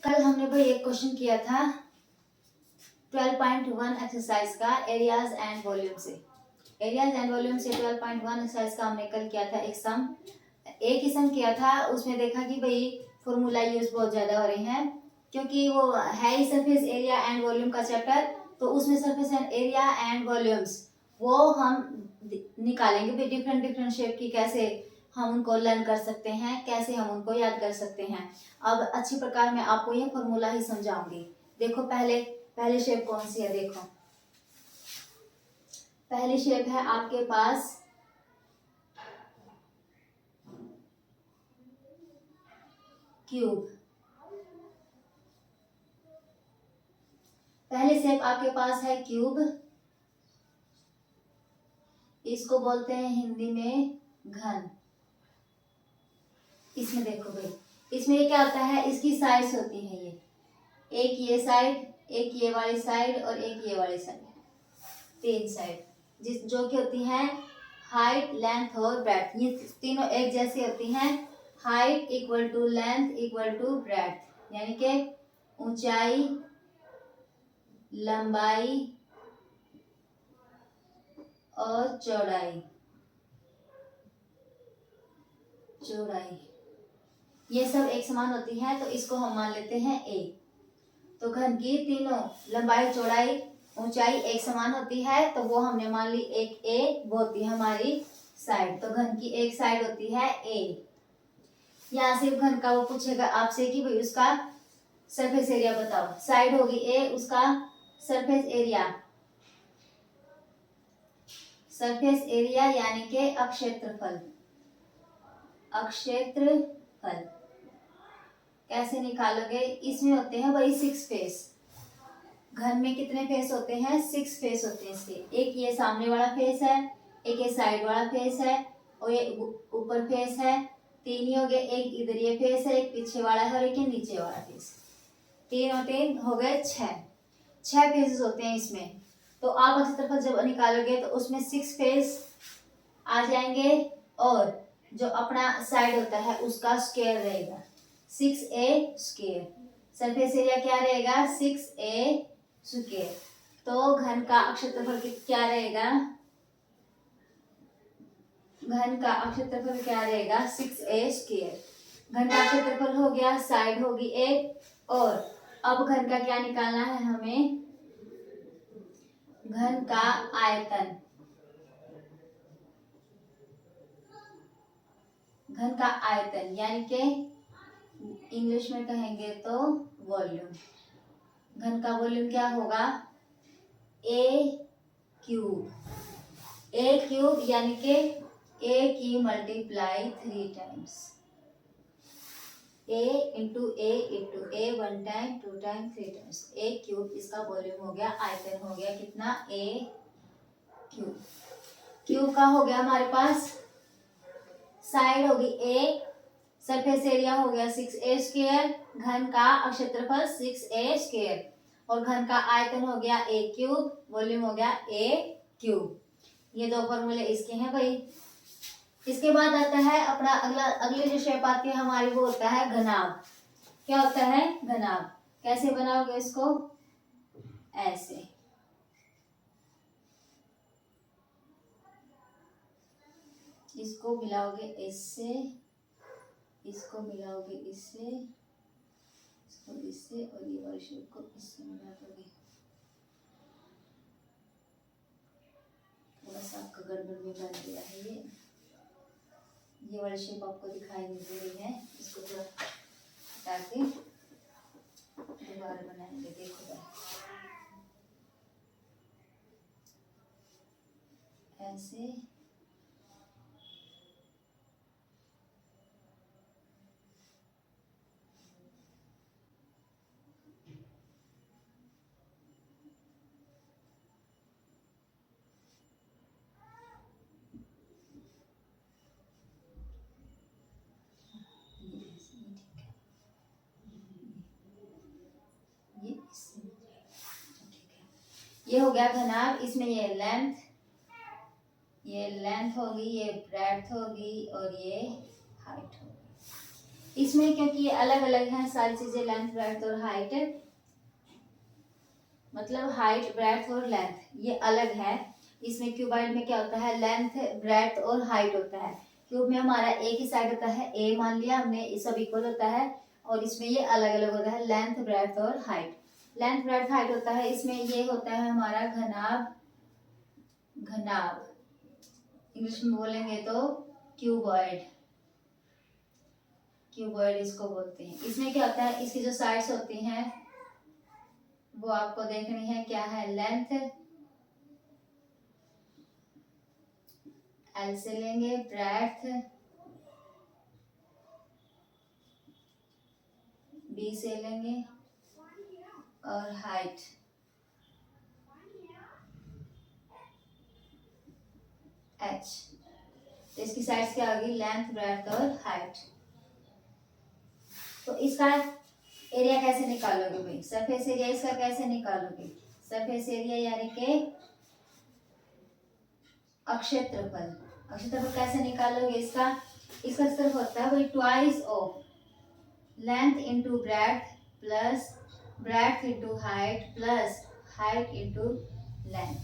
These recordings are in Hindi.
कल हमने भाई एक क्वेश्चन किया था 12.1 एक्सरसाइज का एरियाज एंड वॉल्यूम से। एरियाज एंड वॉल्यूम से 12.1 एक्सरसाइज का हमने कल किया था एक ही सम किया था। उसमें देखा कि भाई फॉर्मूला यूज बहुत ज्यादा हो रहे हैं, क्योंकि वो है ही सरफेस एरिया एंड वॉल्यूम का चैप्टर। तो उसमें सरफेस एरिया एंड वॉल्यूम्स वो हम निकालेंगे भाई, डिफरेंट डिफरेंट शेप की कैसे हम उनको लर्न कर सकते हैं, कैसे हम उनको याद कर सकते हैं। अब अच्छी प्रकार मैं आपको ये फॉर्मूला ही समझाऊंगी। देखो पहले शेप कौन सी है। देखो पहली शेप है आपके पास क्यूब। पहली शेप आपके पास है क्यूब। इसको बोलते हैं हिंदी में घन। इसमें देखो भाई, इसमें ये क्या होता है, इसकी साइड्स होती हैं ये, एक ये साइड, एक ये वाली साइड और एक ये वाली साइड, तीन साइड जिस जो कि होती हैं हाइट, लेंथ और ब्रेड्थ। ये तीनों एक जैसी होती हैं। Height equal to length equal to breadth, यानी कि ऊंचाई, लंबाई और चौड़ाई ये सब एक समान होती है। तो इसको हम मान लेते हैं ए। तो घन की तीनों लंबाई, चौड़ाई, ऊंचाई एक समान होती है, तो वो हमने मान ली एक ए, वो होती है हमारी साइड। तो घन की एक साइड होती है ए। यहाँ से घन का वो पूछेगा आपसे कि भाई उसका सरफेस एरिया बताओ। साइड होगी ए, उसका सरफेस एरिया यानी कि अक्षेत्रफल। कैसे निकालोगे, इसमें होते हैं भाई 6 फेस। घन में कितने फेस होते हैं, 6 फेस होते हैं इसके। एक ये सामने वाला फेस है, एक ये साइड वाला फेस है और ये ऊपर फेस है। तीन ही हो गए, एक इधर ये फेस है, एक पीछे वाला है और एक ये नीचे वाला फेस। तीन और तीन हो गए 6 फेसेस होते हैं इसमें। तो आप अक्षेत्रफल जब निकालोगे तो उसमें 6 फेस आ जाएंगे और जो अपना साइड होता है उसका स्क्वायर रहेगा 6a स्क्वायर। सरफेस एरिया क्या रहेगा, 6a स्क्वायर। तो घन का क्षेत्रफल क्या रहेगा, घन का क्षेत्रफल क्या रहेगा 6a स्क्वायर। घन का क्षेत्रफल हो गया, साइड होगी एक। और अब घन का क्या निकालना है हमें, घन का आयतन। घन का आयतन यानी कि इंग्लिश में कहेंगे तो वॉल्यूम। घन का वॉल्यूम क्या होगा, ए क्यूब यानी कि ए की मल्टीप्लाई 3 टाइम्स। ए इंटू ए 1 टाइम 2 टाइम 3 टाइम्स। ए क्यूब इसका वॉल्यूम हो गया, आयतन हो गया कितना, ए क्यूब। क्यूब का हो गया हमारे पास, साइड होगी ए, सरफेस एरिया हो गया 6a स्क्वायर, घन का क्षेत्रफल 6a स्क्वायर और घन का आयतन हो गया a क्यूब, वॉल्यूम हो गया a क्यूब। ये दो फॉर्मूले इसके हैं भाई। इसके बाद आता है अपना अगली जो शेप आती है हमारी, वो होता है घनाभ। क्या होता है, घनाभ। कैसे बनाओगे इसको, ऐसे। इसको मिलाओगे इससे, इसको मिलाओगे इससे, इसको इससे और ये वाली शेप को इससे मिला दोगे। थोड़ा सा आपका गड़बड़ में बन गया है ये वाली शेप आपको दिखाई नहीं दे रही है। इसको थोड़ा हटा के दोबारा बनाएंगे। देखो ऐसे, ये हो गया घनाभ। इसमें ये लेंथ होगी, ये ब्रेड्थ होगी और ये हाइट होगी। इसमें क्योंकि ये अलग अलग हैं सारी चीजें, लेंथ ब्रेड्थ और हाइट, मतलब हाइट ब्रेड्थ और लेंथ ये अलग है। इसमें क्यूबाइड में क्या होता है, लेंथ ब्रेड्थ और हाइट होता है। क्यूब में हमारा एक ही साइड होता है, ए मान लिया हमने, ये सब इक्वल होता है, और इसमें ये अलग अलग होता है, लेंथ ब्रेड्थ और हाइट। लेंथ ब्रेड्थ हाइट होता है, इसमें ये होता है हमारा घनाभ, घनाभ इंग्लिश में बोलेंगे तो क्यूबॉइड, क्यूबॉइड इसको बोलते हैं। इसमें क्या होता है, इसकी जो साइड्स होती हैं वो आपको देखनी है, क्या है, लेंथ एल से लेंगे, ब्रेड्थ बी से लेंगे, और हाइट एच। तो इसकी साइड्स क्या होगी, लेंथ ब्रेड्थ और हाइट। तो इसका एरिया कैसे निकालोगे भाई, सरफेस एरिया इसका कैसे निकालोगे, सरफेस एरिया यानी कि अक्षेत्रफल, अक्षेत्रफल कैसे निकालोगे इसका, इसका सिर्फ होता है वही twice of length into breadth plus breadth into height plus height into length,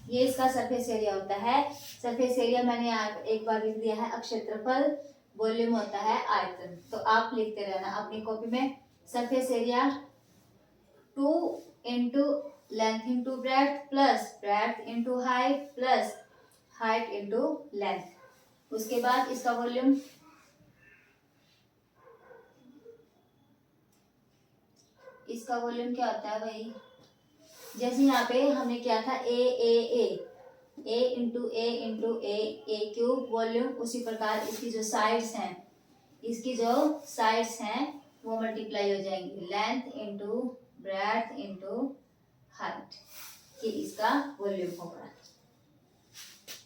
ये इसका सरफेस एरिया होता है। सरफेस एरिया मैंने एक बार लिख दिया है अक्षेत्रफल, वॉल्यूम होता है आयतन। तो आप लिखते रहना अपनी कॉपी में, surface area 2 into length into breadth plus breadth into height plus height into length. उसके बाद इसका वॉल्यूम, इसका वॉल्यूम क्या होता है भाई, जैसे यहाँ पे हमने किया था ए इंटू ए क्यूब वॉल्यूम, उसी प्रकार इसकी जो साइड्स हैं, इसकी जो साइड्स हैं वो मल्टीप्लाई हो जाएंगी, length into breadth into height, कि इसका वॉल्यूम होगा।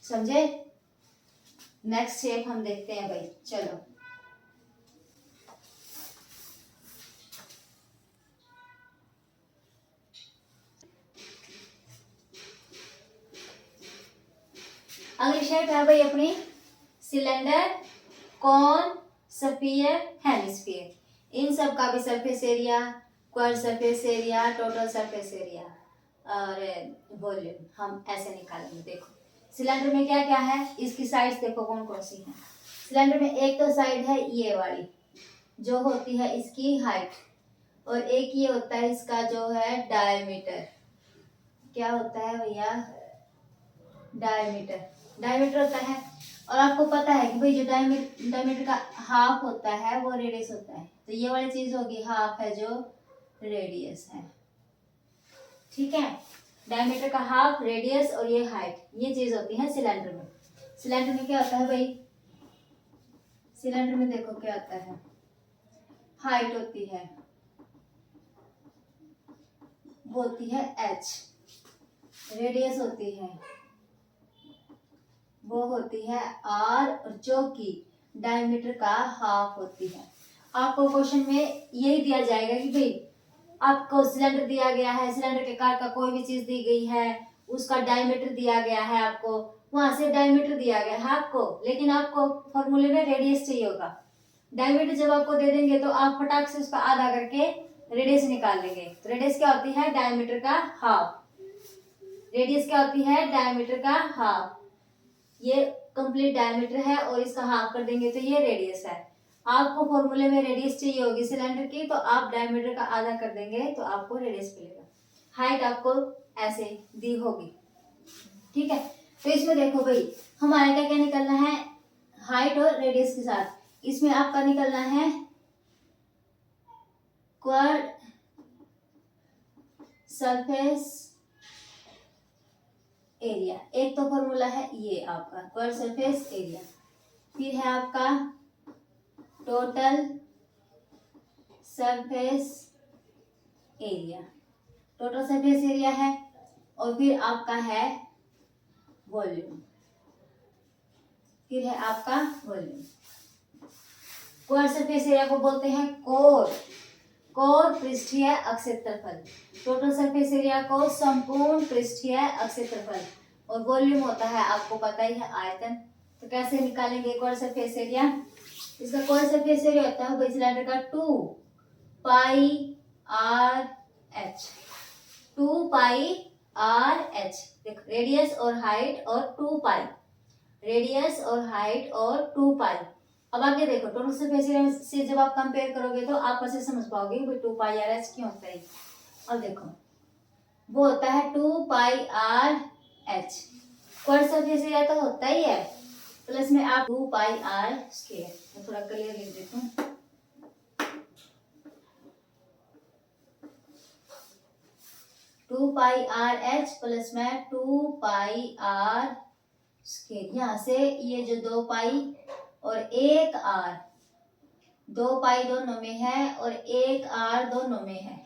समझे? नेक्स्ट शेप हम देखते हैं भाई, चलो। अगली शेप है भाई अपनी सिलेंडर, कॉन, स्फीयर, हेमिस्फीयर। इन सब का भी surface area, quad surface area, total surface area और वॉल्यूम हम ऐसे निकालेंगे। देखो सिलेंडर में क्या क्या है, इसकी साइड्स देखो कौन कौन सी हैं। सिलेंडर में एक तो साइड है ये वाली जो होती है इसकी हाइट, और एक ये होता है इसका जो है डायमीटर। क्या होता है भैया, डायमीटर, डायमीटर होता है। और आपको पता है कि भाई जो डायमीटर का हाफ होता है वो रेडियस होता है, तो ये वाली चीज होगी हाफ है जो रेडियस है, ठीक है। डायमीटर का हाफ, रेडियस और ये हाइट, ये चीज होती है सिलेंडर में। सिलेंडर में क्या होता है भाई, सिलेंडर में देखो क्या होता है, हाइट होती है वो होती है h, रेडियस होती है वो होती है r, और जो कि डायमीटर का हाफ होती है। आपको क्वेश्चन में यही दिया जाएगा कि भाई आपको सिलेंडर दिया गया है, सिलेंडर के कार का कोई भी चीज दी गई है, उसका डायमीटर दिया गया है, आपको वहां से डायमीटर दिया गया है आपको, लेकिन आपको फॉर्मूले में रेडियस चाहिए होगा। डायमीटर जब आपको दे देंगे तो आप फटाक से उसका आधा करके रेडियस निकाल लेंगे। तो रेडियस क्या होती है, डायमीटर का हाफ। रेडियस क्या होती है, डायमीटर का हाफ। ये कंप्लीट डायमीटर है और इसका हाफ कर देंगे तो ये रेडियस है। आपको फॉर्मूले में रेडियस चाहिए होगी सिलेंडर की, तो आप डायमीटर का आधा कर देंगे तो आपको रेडियस मिलेगा। हाइट आपको ऐसे दी होगी, ठीक है। तो इसमें देखो भाई हमारा क्या क्या निकलना है, हाइट और रेडियस के साथ। इसमें आपका निकलना है क्वाड सरफेस एरिया। एक तो फॉर्मूला है ये आपका क्वाड सरफेस एरिया, फिर है आपका total surface area, total surface area है, और फिर आपका है वॉल्यूम, फिर है आपका वॉल्यूम। कोर सरफेस एरिया को बोलते हैं कोर, कोर पृष्ठीय अक्षेत्रफल। टोटल सरफेस एरिया को संपूर्ण पृष्ठीय अक्षेत्रफल, और वॉल्यूम होता है आपको पता ही है आयतन। तो कैसे निकालेंगे कोर सरफेस एरिया, इसका कौन सा फेस एरिया होता है भाई सिलेंडर का? 2 pi R H. 2 pi R H. देखो रेडियस और हाइट और 2 पाई, रेडियस और हाइट और 2 पाई। अब आगे देखो टोटल सरफेस एरिया से जब आप कंपेयर करोगे तो आप ऐसे समझ पाओगे कि 2 पाई आर एच क्यों होता है। अब देखो वो होता है 2 पाई आर एच। पर सरफेस एरिया तो होता ही है, प्लस में आप 2 पाई आर स्क्वायर। मैं थोड़ा क्लियर लिख देता हूँ। 2 पाई आर एच प्लस में 2 पाई आर स्क्वायर। यहाँ से ये जो 2 पाई और 1 आर, 2 पाई दोनों में है और 1 आर दोनों में है,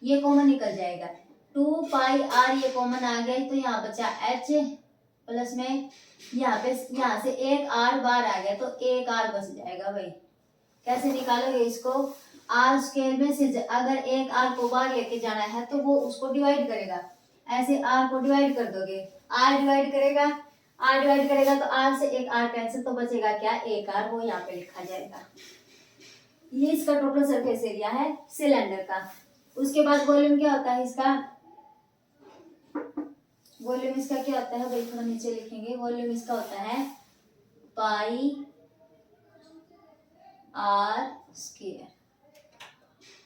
ये कॉमन निकल जाएगा। 2 पाई आर ये कॉमन आ गया तो यहाँ बचा एच प्लस में यहाँ से 1 आर बाहर आ गया तो 1 आर बच जाएगा भाई। कैसे निकालोगे इसको? आर स्क्वायर में से अगर 1 आर को बाहर लेके जाना है तो वो उसको डिवाइड करेगा। ऐसे आर को डिवाइड कर दोगे, आर डिवाइड करेगा, आर डिवाइड करेगा तो आर से 1 आर कैंसिल, तो बचेगा क्या? 1 आर, वो यहाँ पे लिखा जाएगा। ये इसका टोटल सरफेस एरिया है सिलेंडर का। उसके बाद वॉल्यूम क्या होता है इसका? वॉल्यूम इसका क्या होता है भाई? थोड़ा नीचे लिखेंगे। वॉल्यूम इसका होता है pi R square,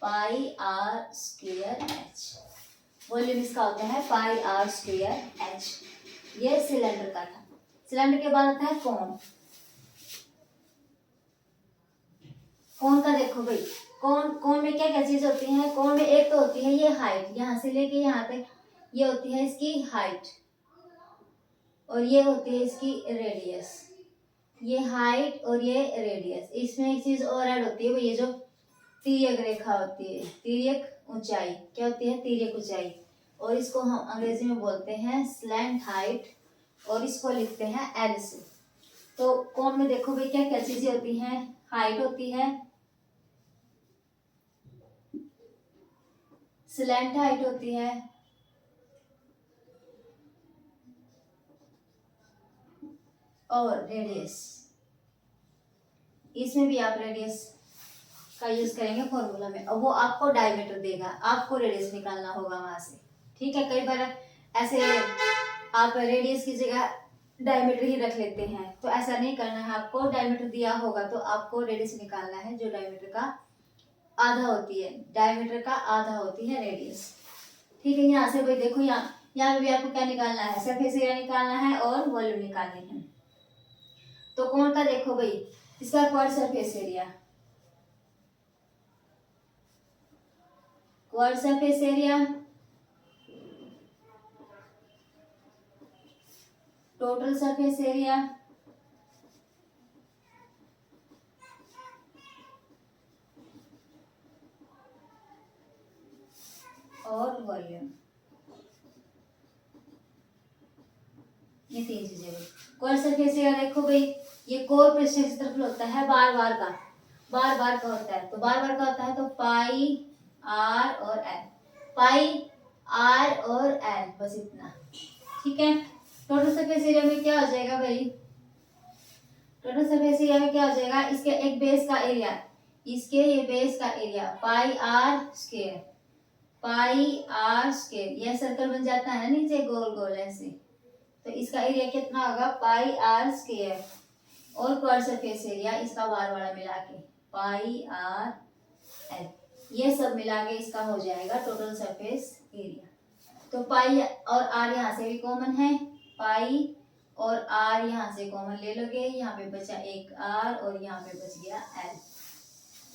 pi R square H. Volume इसका होता है पाई आर स्क्वायर एच। ये सिलेंडर का था। सिलेंडर के बाद आता है कोन। कोन का देखो भाई, कोन में क्या क्या चीज होती है? कोन में एक तो होती है ये हाइट, यहाँ से लेके यहाँ तक ये होती है इसकी हाइट, और ये होती है इसकी रेडियस। ये हाइट और ये रेडियस। इसमें एक चीज और ऐड होती है भाई, ये जो तिर्यक रेखा होती है, तिर्यक ऊंचाई। क्या होती है? तिर्यक ऊंचाई। और इसको हम अंग्रेजी में बोलते हैं स्लैंट हाइट, और इसको लिखते हैं एल से। तो कोन में देखो भाई क्या क्या चीजें होती हैं? हाइट होती है, स्लैंट हाइट होती है, और रेडियस। इसमें भी आप रेडियस का यूज करेंगे फॉर्मूला में, और वो आपको डायमीटर देगा, आपको रेडियस निकालना होगा वहां से। ठीक है, कई बार ऐसे आप रेडियस की जगह डायमीटर ही रख लेते हैं, तो ऐसा नहीं करना है। आपको डायमीटर दिया होगा तो आपको रेडियस निकालना है, जो डायमीटर का आधा होती है। डायमीटर का आधा होती है रेडियस। ठीक है, यहाँ से भाई देखो यहाँ भी आपको क्या निकालना है? सरफेस एरिया निकालना है और वॉल्यूम निकालनी है। तो कौन का देखो भाई, इसका quad surface area, quad surface area, total surface area, और वॉल्यूम। ये 3 चीजें। कोर सरफेस एरिया देखो भाई, ये कोर पृष्ठ की तरफ होता है, बार बार का होता है। तो बार बार का होता है तो पाई आर और एल, पाई आर और एल, बस इतना। ठीक है, टोटल सरफेस एरिया में क्या हो जाएगा भाई? टोटल सरफेस एरिया में क्या हो जाएगा? इसके एक बेस का एरिया, इसके ये बेस का area pi R square, pi R square. यह सर्कल बन जाता है ना नीचे गोल गोल ऐसे, तो इसका एरिया कितना होगा? पाई आर स्क्वायर, और क्वाड सरफेस एरिया इसका बार वाला मिला के पाई आर एल, ये सब मिला के इसका हो जाएगा टोटल सरफेस एरिया। तो पाई और आर यहाँ से भी कॉमन है, पाई और आर यहाँ से कॉमन ले लोगे, यहाँ पे बचा एक आर और यहाँ पे बच गया एल।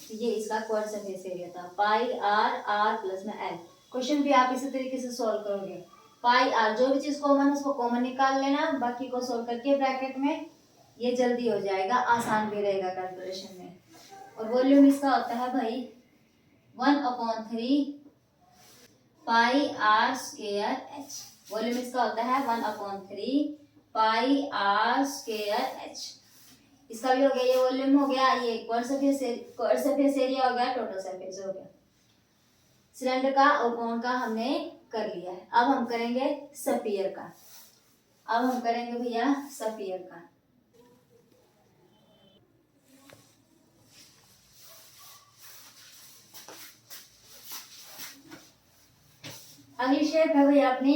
तो ये इसका क्वाड सरफेस एरिया था, पाई आर, आर प्लस में एल। क्वेश्चन भी आप इसी तरीके से सॉल्व करोगे। पाई आर, जो भी चीज कॉमन है उसको कॉमन निकाल लेना, बाकी को सॉल्व करके ब्रैकेट में, ये जल्दी हो जाएगा, आसान भी रहेगा कैलकुलेशन में। और वॉल्यूम इसका होता है भाई 1/3 पाई आर स्क्वायर एच। वॉल्यूम इसका होता है 1/3 पाई आर स्क्वायर एच। इसका भी हो गया, ये वॉल्यूम हो गया, ये क्वाड सरफेस एरिया हो गया, टोटल सरफेस हो गया। सिलेंडर का और कोन का हमने कर लिया है। अब हम करेंगे स्फीयर का। अब हम करेंगे भैया स्फीयर का। अगली शेप है भाई अपनी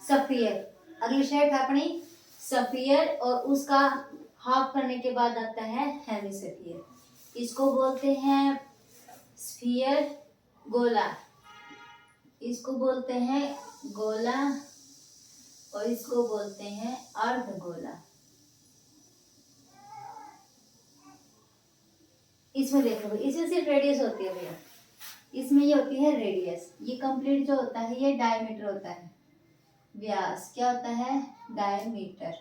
स्फीयर। अगली शेप है अपनी स्फीयर और उसका हाफ करने के बाद आता है हेमिस्फीयर। इसको बोलते हैं स्फीयर, गोला, इसको बोलते हैं गोला और इसको बोलते हैं अर्धगोला। इसमें देखो भाई, इसमें सिर्फ रेडियस होती है भैया, इसमें ये होती है रेडियस। ये कंप्लीट जो होता है ये डायमीटर होता है, व्यास क्या होता है, डायमीटर।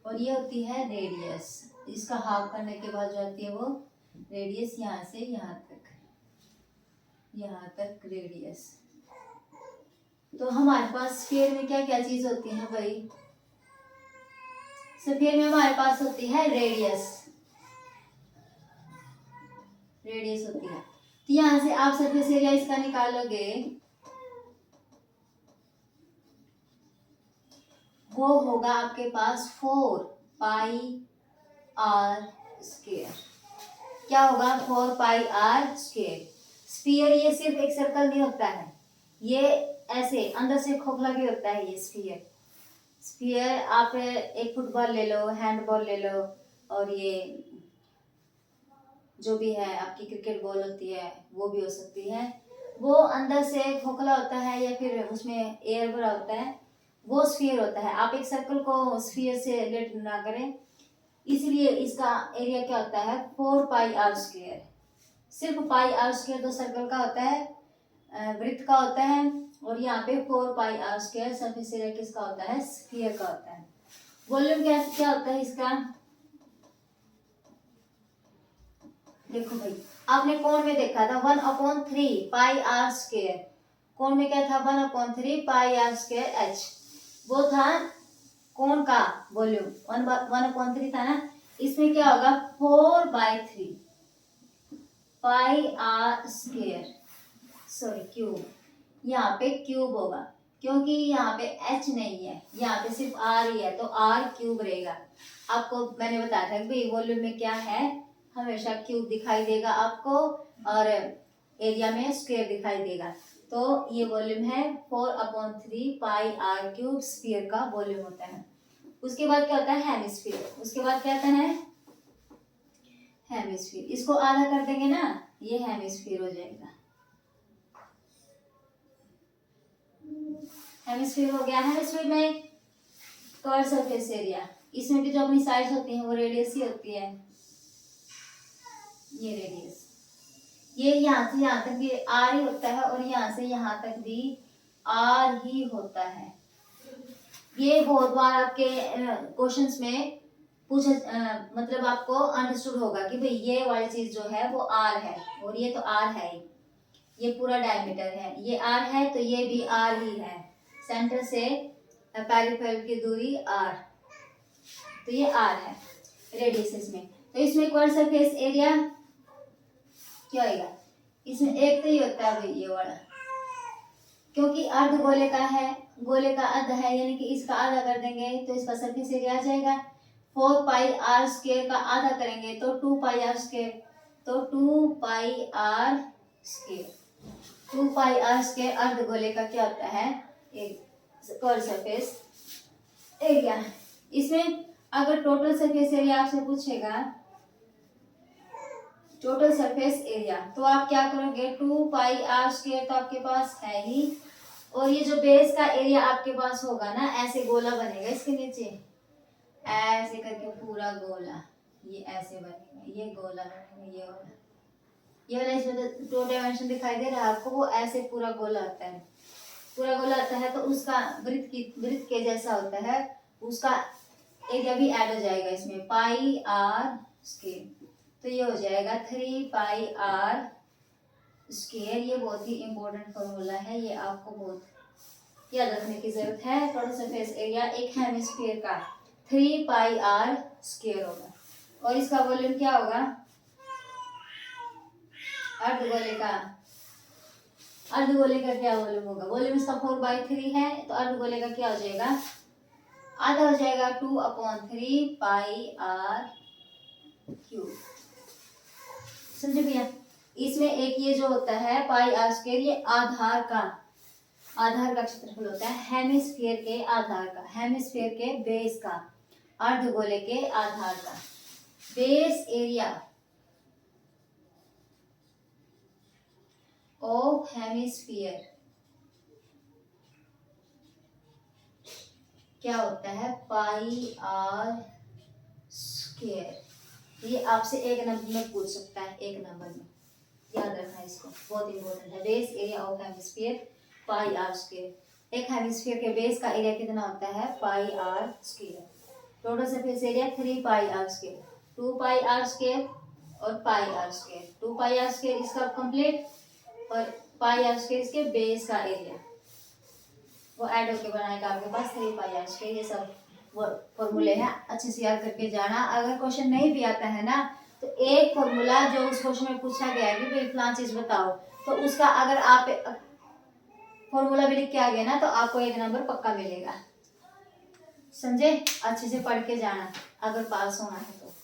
और ये होती है रेडियस। इसका हाफ करने के बाद जो आती है वो रेडियस, यहाँ से यहाँ तक रेडियस। तो हमारे पास स्फीयर में क्या क्या चीज होती है भाई, स्फीयर में हमारे पास होती है रेडियस होती है। तो यहाँ से आप सरफेस एरिया इसका निकालोगे, वो होगा आपके पास 4 पाई आर स्क्वायर। क्या होगा, 4 पाई आर स्क्वायर। स्फीयर ये सिर्फ एक सर्कल नहीं होता है, ये ऐसे अंदर से खोखला भी होता है। ये स्फीयर आप एक फुटबॉल ले लो, हैंडबॉल ले लो, और ये जो भी है आपकी क्रिकेट बॉल होती है वो भी हो सकती है। वो अंदर से खोखला होता है या फिर उसमें एयर भरा होता है, वो स्फीयर होता है। आप एक सर्कल को स्फीयर से रिलेट ना करें, इसलिए इसका एरिया क्या होता है, 4 पाई आर स्क्वायर। सिर्फ पाई आर स्क्वायर तो सर्कल का होता है, वृत्त का होता है, और यहाँ पे 4 पाई आर स्क्वायर सरफेस एरिया किसका होता है, स्फीयर का होता है। वॉल्यूम क्या होता है इसका, देखो भाई, आपने कोण में देखा था 1/3 पाई आर स्क्वायर। कोण में क्या था, 1/3 पाई आर स्क्वायर एच, वो था कोण का वॉल्यूम, 1/3 था ना। इसमें क्या होगा, 4/3 पाई आर स्क्वायर, सॉरी क्यूब, यहाँ पे क्यूब होगा क्योंकि यहाँ पे h नहीं है, यहाँ पे सिर्फ r ही है, तो r क्यूब रहेगा। आपको मैंने बताया था कि भाई वॉल्यूम में क्या है, हमेशा क्यूब दिखाई देगा आपको और एरिया में स्क्वायर दिखाई देगा। तो ये वॉल्यूम है 4/3 पाई आर क्यूब, स्फीयर का वॉल्यूम होता है। उसके बाद क्या होता है, हेमिस्फीयर। उसके बाद क्या आता है, हेमिस्फीयर। इसको आधा कर देंगे ना, ये हेमिस्फीयर हो जाएगा। हेमिस्फीयर हो गया। हेमिस्फीयर में कवर सरफेस एरिया, इसमें भी जो अपनी साइड्स होती हैं वो रेडियस ही होती है। ये रेडियस, ये यहाँ से यहाँ तक भी आर ही होता है और यहाँ से यहाँ तक भी आर ही होता है। ये बहुत बार आपके क्वेश्चंस में पूछा, मतलब आपको अंडरस्टूड होगा कि भाई ये वाली चीज जो है वो आर है और ये तो आर है, ये पूरा डायमीटर है, ये आर है तो ये भी आर ही है। सेंटर से पेरिफेरल की दूरी आर, तो ये आर है रेडियस इसमें। तो इसमें कवर सरफेस एरिया क्या होगा, इसमें एक तो ही होता है भाई ये वाला, क्योंकि अर्ध गोले का है, गोले का अर्ध है, यानी कि इसका आधा कर देंगे तो इसका सरफेस एरिया आ जाएगा। 4 पाई आर स्क्वायर का आधा करेंगे तो 2 पाई आर स्क्वायर, तो 2 pi R square, 2 pi R square अर्ध गोले का क्या होता है, एक कर्व सरफेस एरिया। इसमें अगर टोटल सरफेस एरिया आपसे पूछेगा, टोटल सरफेस एरिया, तो आप क्या करोगे, 2 पाई आर स्क्वायर तो आपके पास है ही, और ये जो बेस का एरिया आपके पास होगा ना, ऐसे गोला बनेगा इसके नीचे, ऐसे करके पूरा गोला, ये ऐसे बनेगा, ये गोला बनेगा, ये वाला इसमें तो 2 डायमेंशन दिखाई दे रहा है आपको, वो ऐसे पूरा गोला आता है, पूरा गोला आता है। तो उसका वृत्त के जैसा होता है, उसका एरिया भी ऐड हो जाएगा इसमें, पाई आर स्क्वायर, तो ये हो जाएगा 3 पाई आर स्क्वायर। ये बहुत ही इंपॉर्टेंट फॉर्मूला है, ये आपको बहुत याद रखने की जरूरत है। टोटल सरफेस एरिया एक हेमिस्फीयर का 3 पाई आर स्क्वायर होगा, और इसका वॉल्यूम क्या होगा, अर्धगोले का क्या वॉल्यूम होगा, वॉल्यूम इसका 4/3 है, तो अर्धगोले का क्या हो जाएगा, आधा हो जाएगा 2/3 पाई आर क्यूब। समझे भैया, इसमें एक ये जो होता है पाई आर स्क्वायर, ये आधार का आधार का क्षेत्रफल होता है हेमिस्फीयर के आधार का, हेमिस्फीयर के बेस का, अर्धगोले के आधार का। बेस एरिया ऑफ हेमिस्फीयर क्या होता है, पाई आर स्क्वायर। ये आपसे एक नंबर में पूछ सकता है, एक नंबर में याद रखना इसको, बहुत इंपॉर्टेंट है। Base area of hemisphere pi R square. एक हेमिस्फीयर के बेस का एरिया कितना होता है, pi R square. Total surface area 3 pi R square, 2 pi R square और pi R square. 2 pi R square इसका कंप्लीट और पाई आर स्क्वायर इसके बेस का एरिया, वो ऐड होके बनाएगा आपके पास 3 पाई आर स्क्वायर। ये सब फॉर्मूले हैं, अच्छे से याद करके जाना। अगर क्वेश्चन नहीं भी आता है ना, तो एक फॉर्मूला जो उस क्वेश्चन में पूछा गया है कि भाई फलां चीज बताओ, तो उसका अगर आप फॉर्मूला भी लिख के आ गए ना, तो आपको एक नंबर पक्का मिलेगा। समझे? अच्छे से पढ़ के जाना अगर पास होना है तो।